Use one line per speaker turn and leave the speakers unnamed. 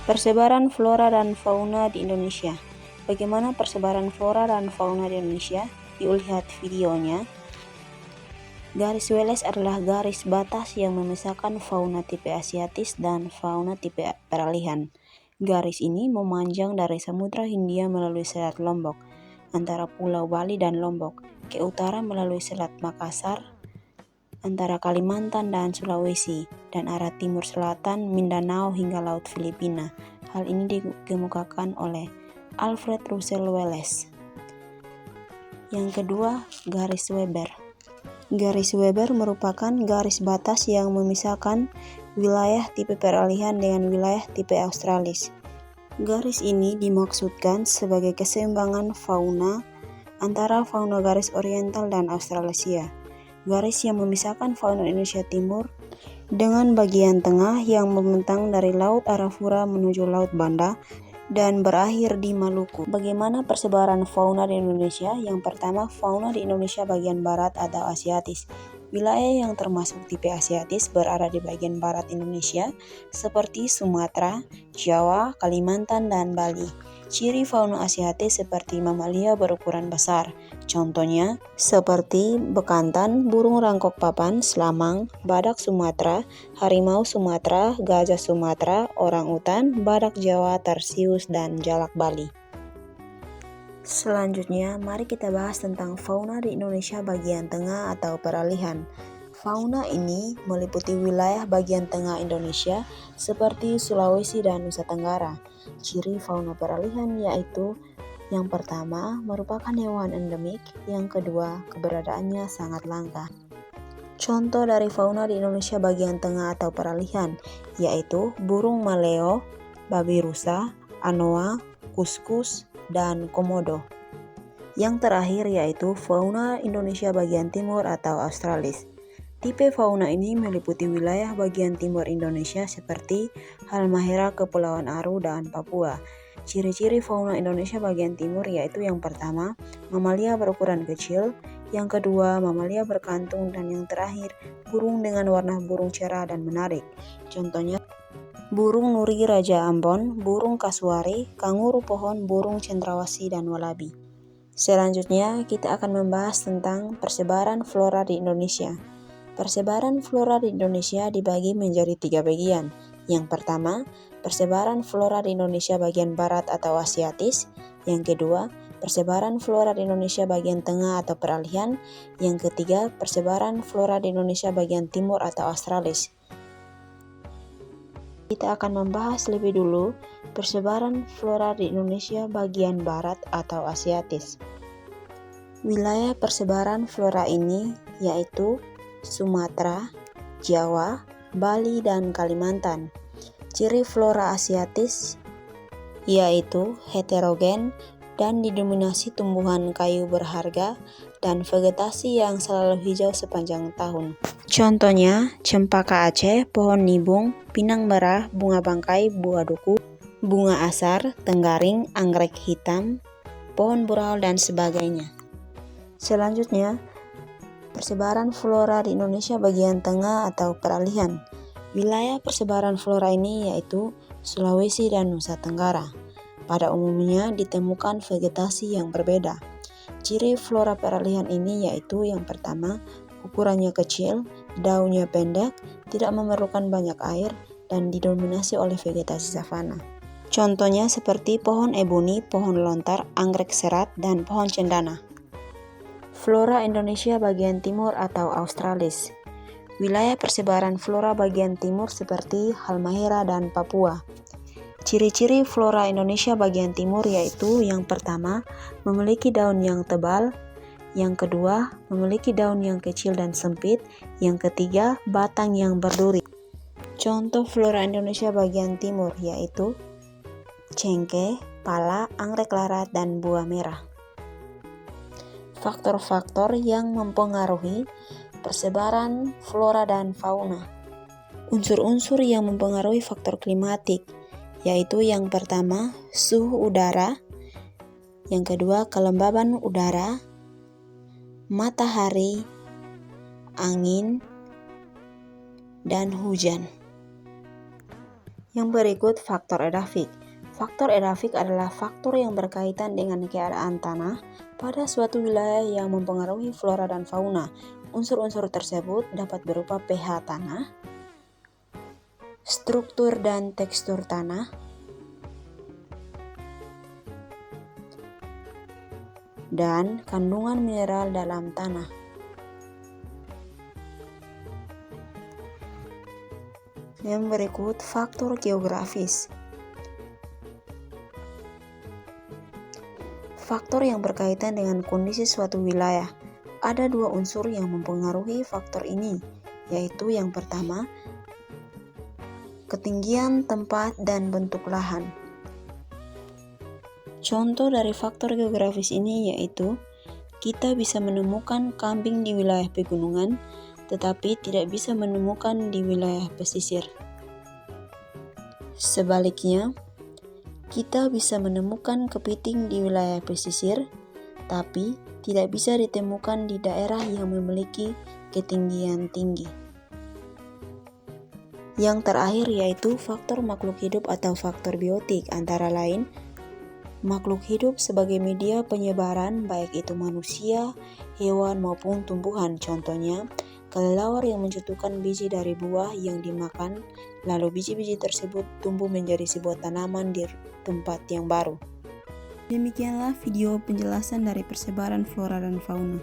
Persebaran flora dan fauna di Indonesia. Bagaimana persebaran flora dan fauna di Indonesia? Yuk lihat videonya. Garis Wallace adalah garis batas yang memisahkan fauna tipe asiatis dan fauna tipe peralihan. Garis ini memanjang dari Samudra Hindia melalui Selat Lombok, antara Pulau Bali dan Lombok, ke utara melalui Selat Makassar, antara Kalimantan dan Sulawesi, dan arah timur selatan Mindanao hingga Laut Filipina. Hal ini dikemukakan oleh Alfred Russel Wallace. Yang kedua, garis Weber. Garis Weber merupakan garis batas yang memisahkan wilayah tipe peralihan dengan wilayah tipe australis. Garis ini dimaksudkan sebagai keseimbangan fauna antara fauna garis oriental dan Australasia. Garis yang memisahkan fauna Indonesia Timur dengan bagian tengah yang membentang dari Laut Arafura menuju Laut Banda dan berakhir di Maluku. Bagaimana persebaran fauna di Indonesia? Yang pertama, fauna di Indonesia bagian barat atau asiatis. Wilayah yang termasuk tipe asiatis berada di bagian barat Indonesia seperti Sumatera, Jawa, Kalimantan, dan Bali. Ciri fauna asiatis seperti mamalia berukuran besar, contohnya seperti bekantan, burung rangkok papan, selamang, badak Sumatera, harimau Sumatera, gajah Sumatera, orangutan, badak Jawa, tarsius, dan jalak Bali. Selanjutnya, mari kita bahas tentang fauna di Indonesia bagian tengah atau peralihan. Fauna ini meliputi wilayah bagian tengah Indonesia seperti Sulawesi dan Nusa Tenggara. Ciri fauna peralihan yaitu yang pertama merupakan hewan endemik, yang kedua keberadaannya sangat langka. Contoh dari fauna di Indonesia bagian tengah atau peralihan yaitu burung maleo, babi rusa, anoa, kuskus, dan komodo. Yang terakhir yaitu fauna Indonesia bagian timur atau australis. Tipe fauna ini meliputi wilayah bagian timur Indonesia seperti Halmahera, Kepulauan Aru, dan Papua. Ciri-ciri fauna Indonesia bagian timur yaitu yang pertama, mamalia berukuran kecil, yang kedua, mamalia berkantung, dan yang terakhir, burung dengan warna burung cerah dan menarik. Contohnya, burung nuri Raja Ambon, burung kasuari, kanguru pohon, burung cendrawasih, dan walabi. Selanjutnya, kita akan membahas tentang persebaran flora di Indonesia. Persebaran flora di Indonesia dibagi menjadi 3 bagian. Yang pertama, persebaran flora di Indonesia bagian barat atau asiatis. Yang kedua, persebaran flora di Indonesia bagian tengah atau peralihan. Yang ketiga, persebaran flora di Indonesia bagian timur atau australis. Kita akan membahas lebih dulu persebaran flora di Indonesia bagian barat atau asiatis. Wilayah persebaran flora ini yaitu Sumatera, Jawa, Bali, dan Kalimantan. Ciri flora asiatis yaitu heterogen dan didominasi tumbuhan kayu berharga dan vegetasi yang selalu hijau sepanjang tahun. Contohnya, cempaka Aceh, pohon nibung, pinang merah, bunga bangkai, buah duku, bunga asar, tenggaring, anggrek hitam, pohon burau, dan sebagainya. Selanjutnya, persebaran flora di Indonesia bagian tengah atau peralihan. Wilayah persebaran flora ini yaitu Sulawesi dan Nusa Tenggara. Pada umumnya ditemukan vegetasi yang berbeda. Ciri flora peralihan ini yaitu yang pertama, ukurannya kecil, daunnya pendek, tidak memerlukan banyak air, dan didominasi oleh vegetasi savana. Contohnya seperti pohon eboni, pohon lontar, anggrek serat, dan pohon cendana. Flora Indonesia bagian timur atau australis. Wilayah persebaran flora bagian timur seperti Halmahera dan Papua. Ciri-ciri flora Indonesia bagian timur yaitu yang pertama, memiliki daun yang tebal, yang kedua, memiliki daun yang kecil dan sempit, yang ketiga, batang yang berduri. Contoh flora Indonesia bagian timur yaitu cengkeh, pala, anggrek larat, dan buah merah. Faktor-faktor yang mempengaruhi persebaran flora dan fauna. Unsur-unsur yang mempengaruhi faktor klimatik yaitu yang pertama, suhu udara, yang kedua, kelembaban udara, matahari, angin, dan hujan. Yang berikut faktor edafik. Faktor edafik adalah faktor yang berkaitan dengan keadaan tanah pada suatu wilayah yang mempengaruhi flora dan fauna. Unsur-unsur tersebut dapat berupa pH tanah, struktur dan tekstur tanah, dan kandungan mineral dalam tanah. Yang berikut faktor geografis. Faktor yang berkaitan dengan kondisi suatu wilayah. Ada dua unsur yang mempengaruhi faktor ini, yaitu yang pertama, ketinggian tempat dan bentuk lahan. Contoh dari faktor geografis ini yaitu, kita bisa menemukan kambing di wilayah pegunungan, tetapi tidak bisa menemukan di wilayah pesisir. Sebaliknya, kita bisa menemukan kepiting di wilayah pesisir, tapi tidak bisa ditemukan di daerah yang memiliki ketinggian tinggi. Yang terakhir yaitu faktor makhluk hidup atau faktor biotik, antara lain makhluk hidup sebagai media penyebaran baik itu manusia, hewan maupun tumbuhan. Contohnya, kelelawar yang mencetuskan biji dari buah yang dimakan, lalu biji-biji tersebut tumbuh menjadi sebuah tanaman di tempat yang baru. Demikianlah video penjelasan dari persebaran flora dan fauna.